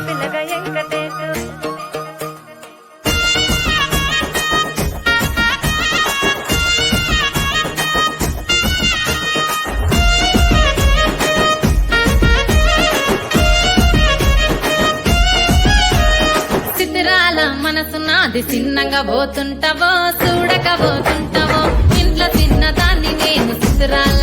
పిల్లగా వెంకటేశు చిత్రాల మనసు నాది చిన్నగా పోతుంటావో చూడక పోతుంటావో ఇంట్లో చిన్నదాన్ని నేను చిత్రాల